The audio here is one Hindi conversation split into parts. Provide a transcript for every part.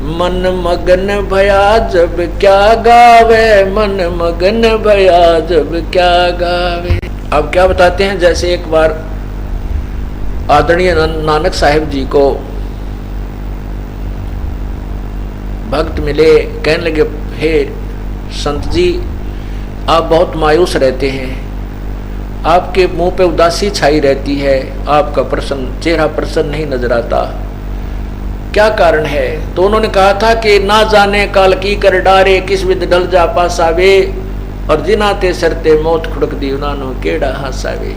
मन मगन भया जब क्या गावे, मन मगन भया जब क्या गावे। अब क्या बताते हैं, जैसे एक बार आदरणीय नानक साहिब जी को भक्त मिले, कहने लगे, हे संत जी, आप बहुत मायूस रहते हैं, आपके मुंह पे उदासी छाई रहती है, आपका चेहरा प्रसन्न नहीं नजर आता, क्या कारण है? तो उन्होंने कहा था कि ना जाने काल की कर डारे, किस विद ढल जा पासावे, और जिनाते सरते मौत खुड़क दी उन्होंने केड़ा हासावे।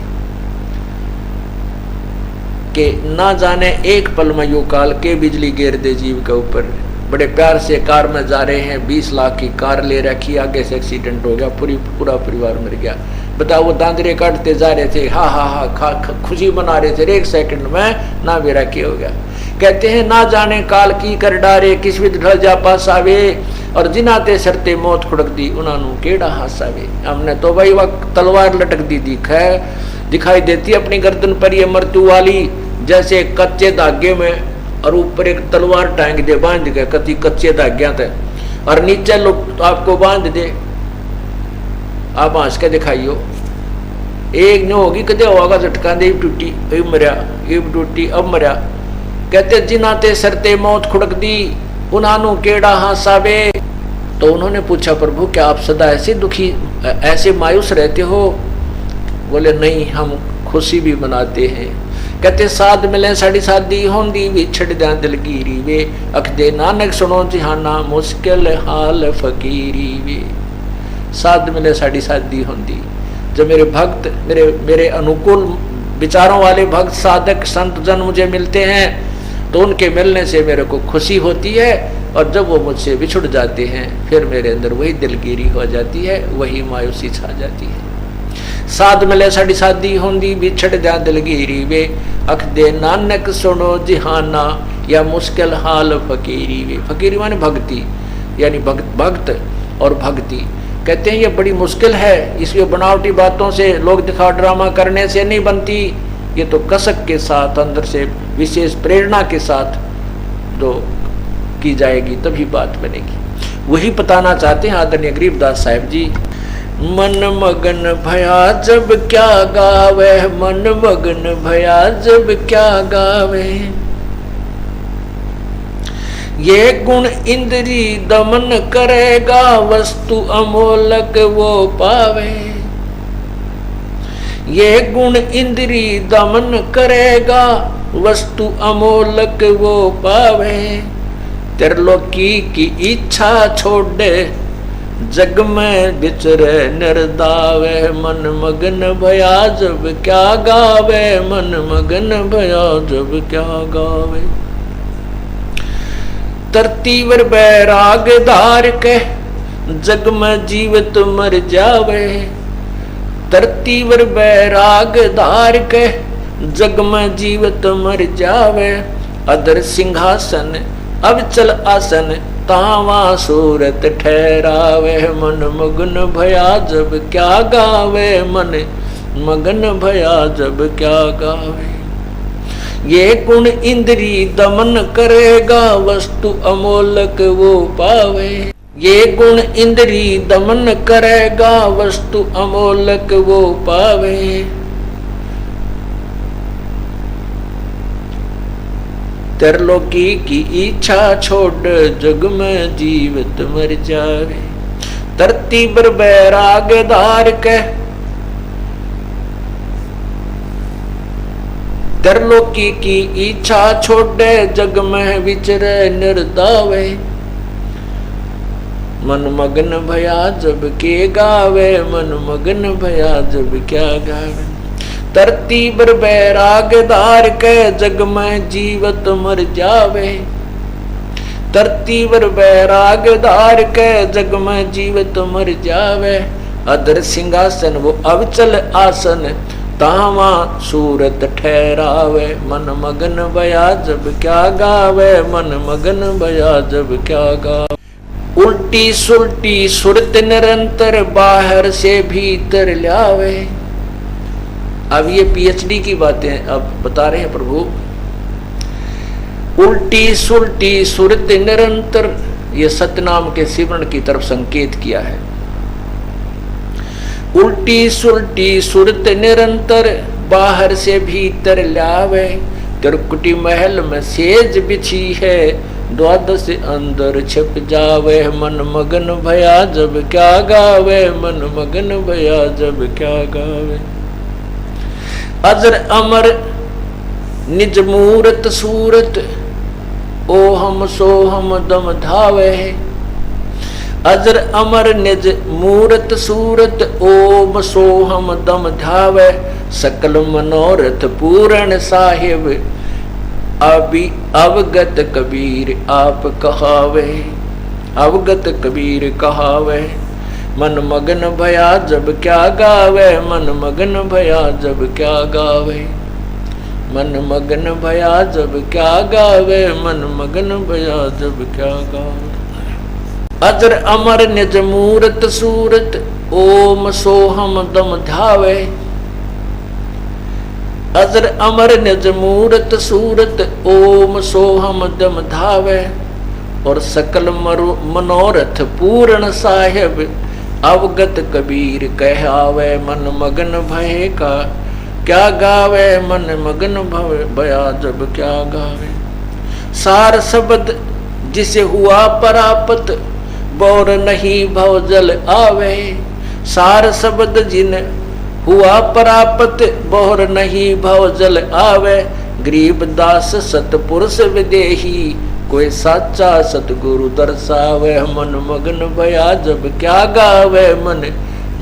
के ना जाने एक पल में यू काल के बिजली गिर दे जीव के ऊपर। बड़े प्यार से कार में जा रहे हैं, 20 लाख की कार ले रखी, आगे से एक्सीडेंट हो गया, पूरा परिवार मर गया। बताओ, वो दांतरे काटते जा रहे थे, हा हा हा खुशी मना रहे थे, 1 सेकंड में ना बेरा की हो गया। कहते हैं ना जाने काल की कर डारे, किस विद ढल जा पासावे, और जिनाते सरते मौत खुड़क दी उन्होंने केड़ा हासावे। हमने तो भाई वक्त तलवार लटक दी दिखाई देती अपनी गर्दन पर ये मृत्यु वाली, जैसे कच्चे धागे में, और ऊपर एक तलवार टांग दे बांध के कति कच्चे धाग्या थे, और नीचे लोग आपको बांध दे, आप हंस के दिखाइयो, एक न होगी कदे होगा झटका दे, टूटी अब मरिया, अब टूटी अब मरिया। कहते जिनाते सरते मौत खुड़क दी उन्हानु केड़ा हासावे। तो उन्होंने पूछा, प्रभु क्या आप सदा ऐसे दुखी, ऐसे मायूस रहते हो? बोले नहीं, हम खुशी भी मनाते हैं। कहते साध मिले साड़ी शादी होंदी, विछड़ दिया दिलगीरी वे, अख दे नानक सुनो जिहाना, मुश्किल हाल फकीरी वे। साध मिले साड़ी शादी होंदी, जब मेरे भक्त, मेरे अनुकूल विचारों वाले भक्त साधक संत जन मुझे मिलते हैं, तो उनके मिलने से मेरे को खुशी होती है, और जब वो मुझसे बिछुड़ जाते हैं, फिर मेरे अंदर वही दिलगीरी हो जाती है, वही मायूसी छा जाती है। साध मिले साड़ी शादी होंदी, बिछड़ जा दिलगीरी वे, अख दे नानक सुनो जिहाना, या मुश्किल हाल फकीरी वे। फकीरी माने भक्ति, यानी भक्त और भक्ति। कहते हैं ये बड़ी मुश्किल है, इसलिए बनावटी बातों से, लोग दिखा ड्रामा करने से नहीं बनती, ये तो कसक के साथ, अंदर से विशेष प्रेरणा के साथ जो की जाएगी तभी बात बनेगी। वही बताना चाहते हैं आदरणीय गरीबदास साहिब जी। मन मगन भया जब क्या गावे, मन मगन भया जब क्या गावे, ये गुण इंद्री दमन करेगा, वस्तु अमोलक वो पावे। ये गुण इंद्री दमन करेगा, वस्तु अमोलक वो पावे। त्रिलोकी की इच्छा छोड़े, जग में बिचरे निर्दावे, मन मगन भया जब क्या गावे, मन मगन भया जब क्या गावे। तरतीवर बैराग धार के, जग में जीवित मर जावे। तरतीवर बैराग धार के, जग में जीवित मर जावे। अदर सिंहासन अब चल आसन, तावा सूरत ठहरावे। मन मगन भया जब क्या गावे, मन मगन भया जब क्या गावे। ये गुण इंद्री दमन करेगा, वस्तु अमोलक वो पावे। ये गुण इंद्री दमन करेगा, वस्तु अमोलक वो पावे। त्रिलोकी की इच्छा छोड़, जग में जीवित मर जावे। तरतीबर बैराग धार के, त्रिलोकी की इच्छा छोड़े, जग में विचरे निर्दावे। मन मगन भया जब के गावे, मन मगन भया जब क्या गावे। तरतीबर बैराग धार के, जग में जीवत मर जावे। तरतीबर बैराग धार के, जग में जीवत मर जावे। अदर सिंहासन वो अवचल आसन, तावा सूरत ठहरावे। मन मगन भया जब क्या गावे, मन मगन भया जब क्या गावे। उल्टी सुल्टी सुरत निरंतर, बाहर से भीतर लावे। अब ये पीएचडी की बातें अब बता रहे हैं प्रभु। उल्टी सुलटी सुरत निरंतर, ये सतनाम के सिमरण की तरफ संकेत किया है। उल्टी सुलटी सुरत निरंतर, बाहर से भीतर लावे, त्रिकुटी महल में सेज बिछी है, द्वादश अंदर छिप जावे, मन मगन भया जब क्या गावे, मन मगन भया जब क्या गावे। अजर अमर निज मूरत सूरत, ओ हम सो हम दम धावे। अजर अमर निज मूरत सूरत, ओम सो हम दम धावे, सकल मनोरथ पूर्ण साहिब, अभी अवगत कबीर आप कहावे। अवगत कबीर कहावे, मन मगन भया जब क्या गावे, मन मगन भया जब क्या गावे, मन मगन भया जब क्या गावे, मन मगन भया जब क्या गावे। अजर अमर निज मूरत सूरत, ओम सोहम दम धावे। अजर अमर निज मूरत सूरत, ओम सोहम दम धावे। और सकल मनोरथ पूर्ण साहिब, अवगत कबीर कहावे, मन मगन भय का क्या गावे, मन मगन भया जब क्या गावे। सार शब्द जिसे हुआ परापत, बौर नहीं भव जल आवे। सार शब्द जिन हुआ परापत, बौर नहीं भव जल आवे। गरीब दास सतपुरुष विदेही, कोई साचा सतगुरु दर्शावे। मन मगन भया जब क्या गावे, मन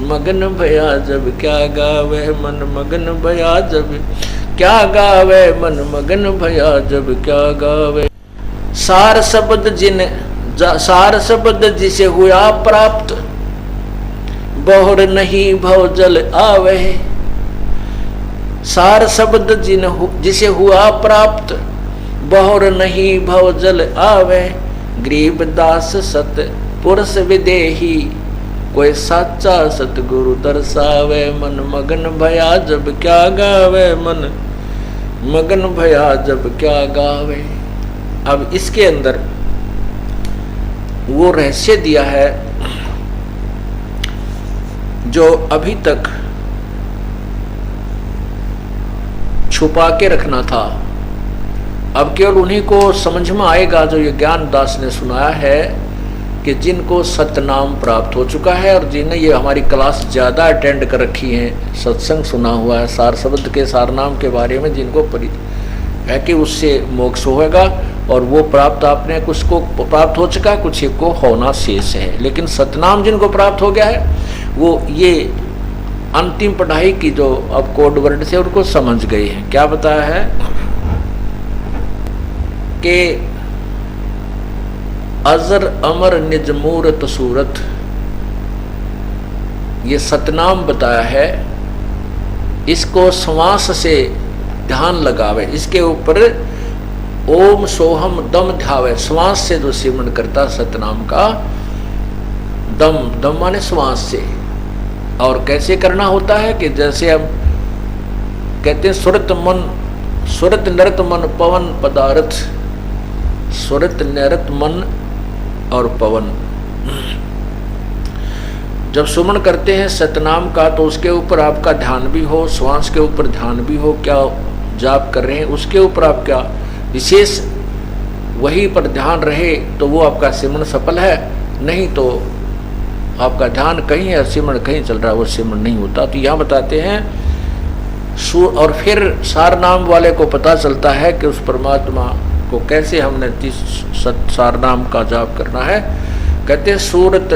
मगन भया जब क्या गावे, मन मगन भया जब क्या गावे, मन मगन भया जब क्या गावे। सार शब्द जिन सार शब्द जिसे हुआ प्राप्त, बहुर नहीं भव जल आवे। सार शब्द जिसे हुआ प्राप्त, बहुर नहीं भव जल आवे। गरीब दास सत पुरुष विदेही, कोई साचा सतगुरु दर्शावे। मन मगन भया जब क्या गावे, मन मगन भया जब क्या गावे। अब इसके अंदर वो रहस्य दिया है जो अभी तक छुपा के रखना था। अब केवल उन्हीं को समझ में आएगा जो ये ज्ञान दास ने सुनाया है, कि जिनको सतनाम प्राप्त हो चुका है और जिन्हें ये हमारी क्लास ज़्यादा अटेंड कर रखी है, सत्संग सुना हुआ है, सार शब्द के सारनाम के बारे में जिनको परिचय है कि उससे मोक्ष होगा। और वो प्राप्त आपने कुछ को प्राप्त हो चुका, कुछ को होना शेष है। लेकिन सतनाम जिनको प्राप्त हो गया है, वो ये अंतिम पढ़ाई की जो अब कोड वर्ड से उनको समझ गए हैं। क्या बताया है कि अजर अमर निज मूरत सूरत, ये सतनाम बताया है। इसको श्वास से ध्यान लगावे, इसके ऊपर ओम सोहम दम ध्यावे। श्वास से जो सिमरण करता सतनाम का, दम दम माने श्वास से। और कैसे करना होता है कि जैसे हम कहते हैं सुरत मन, सुरत नरत मन पवन पदार्थ, सुरत नरत मन और पवन। जब सुमन करते हैं सतनाम का, तो उसके ऊपर आपका ध्यान भी हो, श्वास के ऊपर ध्यान भी हो, क्या जाप कर रहे हैं उसके ऊपर आप क्या विशेष वही पर ध्यान रहे, तो वो आपका सिमरण सफल है। नहीं तो आपका ध्यान कहीं है, सिमरण कहीं चल रहा है, वो सिमरण नहीं होता। तो यहाँ बताते हैं और फिर सार नाम वाले को पता चलता है कि उस परमात्मा को कैसे हमने सार नाम का जाप करना है। कहते हैं सूरत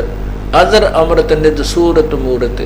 अजर अमृत निज सूरत मूरत।